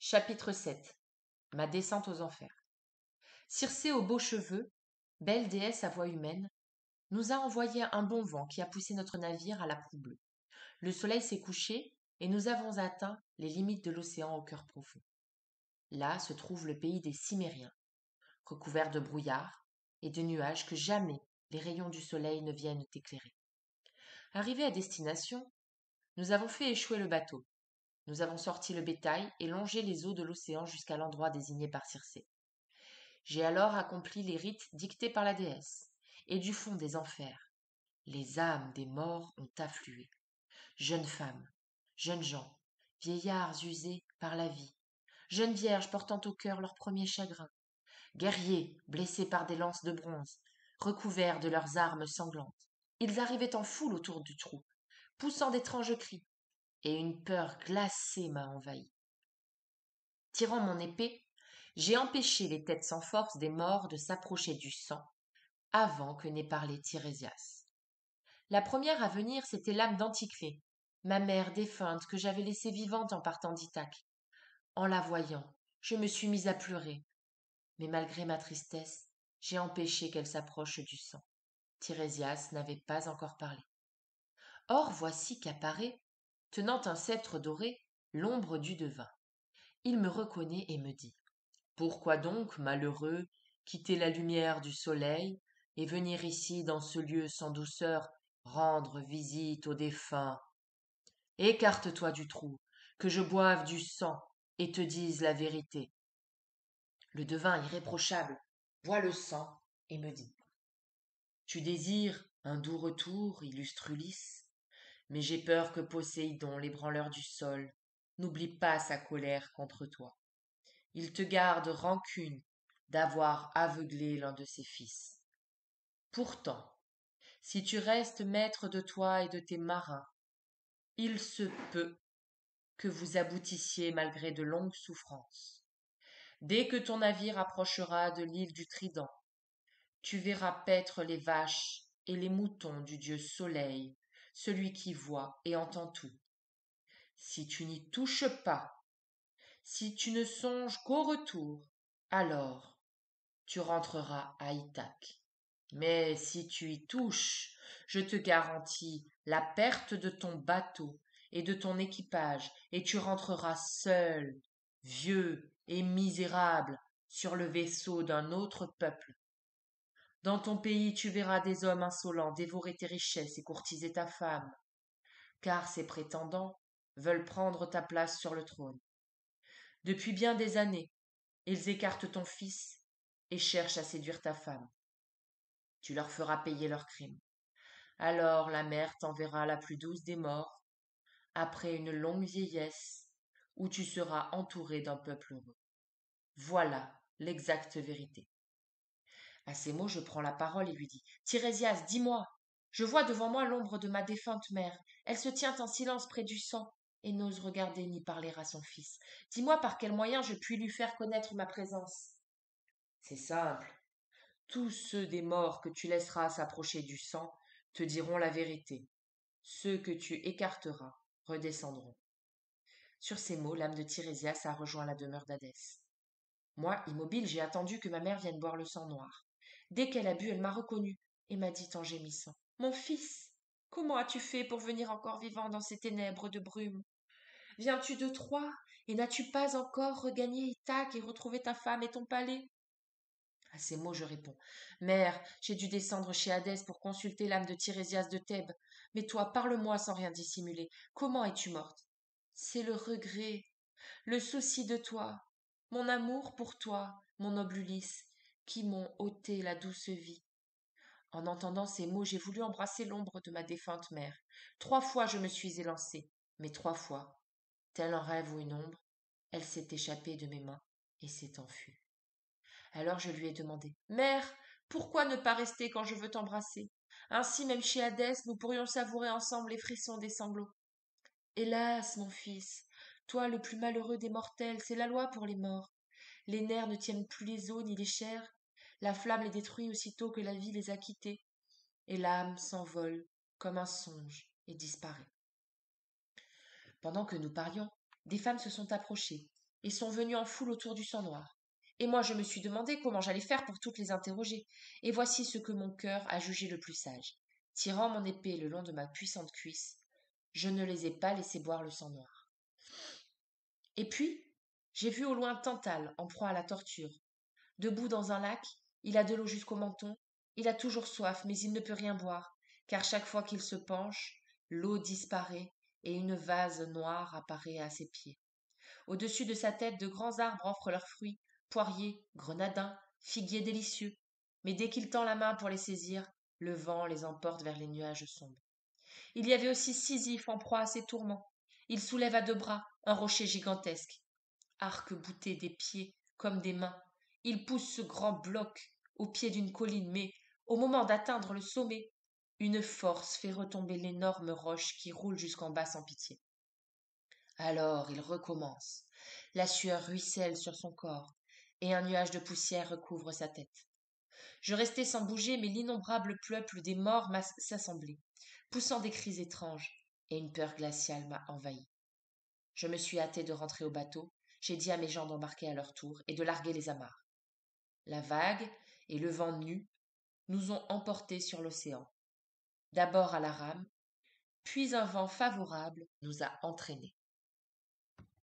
Chapitre 7. Ma descente aux enfers. Circé aux beaux cheveux, belle déesse à voix humaine, nous a envoyé un bon vent qui a poussé notre navire à la proue bleue. Le soleil s'est couché et nous avons atteint les limites de l'océan au cœur profond. Là se trouve le pays des Cimériens, recouvert de brouillard et de nuages que jamais les rayons du soleil ne viennent éclairer. Arrivés à destination, nous avons fait échouer le bateau. Nous avons sorti le bétail et longé les eaux de l'océan jusqu'à l'endroit désigné par Circé. J'ai alors accompli les rites dictés par la déesse, et du fond des enfers, les âmes des morts ont afflué. Jeunes femmes, jeunes gens, vieillards usés par la vie, jeunes vierges portant au cœur leur premier chagrin, guerriers blessés par des lances de bronze, recouverts de leurs armes sanglantes. Ils arrivaient en foule autour du trou, poussant d'étranges cris, et une peur glacée m'a envahi. Tirant mon épée, j'ai empêché les têtes sans force des morts de s'approcher du sang avant que n'ait parlé Tirésias. La première à venir, c'était l'âme d'Anticlée, ma mère défunte que j'avais laissée vivante en partant d'Ithaque. En la voyant, je me suis mise à pleurer, mais malgré ma tristesse, j'ai empêché qu'elle s'approche du sang. Tirésias n'avait pas encore parlé. Or voici qu'apparaît, tenant un sceptre doré, l'ombre du devin. Il me reconnaît et me dit: pourquoi donc, malheureux, quitter la lumière du soleil et venir ici dans ce lieu sans douceur rendre visite aux défunts? Écarte-toi du trou, que je boive du sang et te dise la vérité. Le devin irréprochable voit le sang et me dit: tu désires un doux retour, illustre Ulysse, mais j'ai peur que Poséidon, l'ébranleur du sol, n'oublie pas sa colère contre toi. Il te garde rancune d'avoir aveuglé l'un de ses fils. Pourtant, si tu restes maître de toi et de tes marins, il se peut que vous aboutissiez malgré de longues souffrances. Dès que ton navire approchera de l'île du Trident, tu verras paître les vaches et les moutons du dieu Soleil, celui qui voit et entend tout. Si tu n'y touches pas, si tu ne songes qu'au retour, alors tu rentreras à Ithaque. Mais si tu y touches, je te garantis la perte de ton bateau et de ton équipage, et tu rentreras seul, vieux et misérable, sur le vaisseau d'un autre peuple. Dans ton pays, tu verras des hommes insolents dévorer tes richesses et courtiser ta femme, car ces prétendants veulent prendre ta place sur le trône. Depuis bien des années, ils écartent ton fils et cherchent à séduire ta femme. Tu leur feras payer leurs crimes. Alors la mer t'enverra la plus douce des morts, après une longue vieillesse, où tu seras entouré d'un peuple heureux. Voilà l'exacte vérité. À ces mots, je prends la parole et lui dis: Tirésias, dis-moi, je vois devant moi l'ombre de ma défunte mère. Elle se tient en silence près du sang et n'ose regarder ni parler à son fils. Dis-moi par quel moyen je puis lui faire connaître ma présence. C'est simple. Tous ceux des morts que tu laisseras s'approcher du sang te diront la vérité. Ceux que tu écarteras redescendront. Sur ces mots, l'âme de Tirésias a rejoint la demeure d'Hadès. Moi, immobile, j'ai attendu que ma mère vienne boire le sang noir. Dès qu'elle a bu, elle m'a reconnu et m'a dit en gémissant: mon fils, comment as-tu fait pour venir encore vivant dans ces ténèbres de brume? Viens-tu de Troie et n'as-tu pas encore regagné Ithaque et retrouvé ta femme et ton palais? À ces mots, je réponds: mère, j'ai dû descendre chez Hadès pour consulter l'âme de Tirésias de Thèbes. Mais toi, parle-moi sans rien dissimuler. Comment es-tu morte? C'est le regret, le souci de toi, mon amour pour toi, mon noble Ulysse, qui m'ont ôté la douce vie. En entendant ces mots, j'ai voulu embrasser l'ombre de ma défunte mère. 3 fois je me suis élancée, mais 3 fois, tel un rêve ou une ombre, elle s'est échappée de mes mains et s'est enfuie. Alors je lui ai demandé: mère, pourquoi ne pas rester quand je veux t'embrasser? Ainsi, même chez Hadès, nous pourrions savourer ensemble les frissons des sanglots. Hélas, mon fils, toi le plus malheureux des mortels, c'est la loi pour les morts. Les nerfs ne tiennent plus les os ni les chairs, la flamme les détruit aussitôt que la vie les a quittés, et l'âme s'envole comme un songe et disparaît. Pendant que nous parlions, des femmes se sont approchées, et sont venus en foule autour du sang noir. Et moi je me suis demandé comment j'allais faire pour toutes les interroger, et voici ce que mon cœur a jugé le plus sage. Tirant mon épée le long de ma puissante cuisse, je ne les ai pas laissés boire le sang noir. Et puis, j'ai vu au loin Tantale en proie à la torture. Debout dans un lac, il a de l'eau jusqu'au menton, il a toujours soif, mais il ne peut rien boire, car chaque fois qu'il se penche, l'eau disparaît et une vase noire apparaît à ses pieds. Au-dessus de sa tête, de grands arbres offrent leurs fruits, poiriers, grenadins, figuiers délicieux. Mais dès qu'il tend la main pour les saisir, le vent les emporte vers les nuages sombres. Il y avait aussi Sisyphe en proie à ses tourments. Il soulève à deux bras un rocher gigantesque. Arc-bouté des pieds comme des mains, il pousse ce grand bloc au pied d'une colline, mais au moment d'atteindre le sommet, une force fait retomber l'énorme roche qui roule jusqu'en bas sans pitié. Alors il recommence. La sueur ruisselle sur son corps, et un nuage de poussière recouvre sa tête. Je restai sans bouger, mais l'innombrable peuple des morts s'assemblait, poussant des cris étranges, et une peur glaciale m'a envahi. Je me suis hâté de rentrer au bateau, j'ai dit à mes gens d'embarquer à leur tour et de larguer les amarres. La vague et le vent nu nous ont emportés sur l'océan, d'abord à la rame, puis un vent favorable nous a entraînés.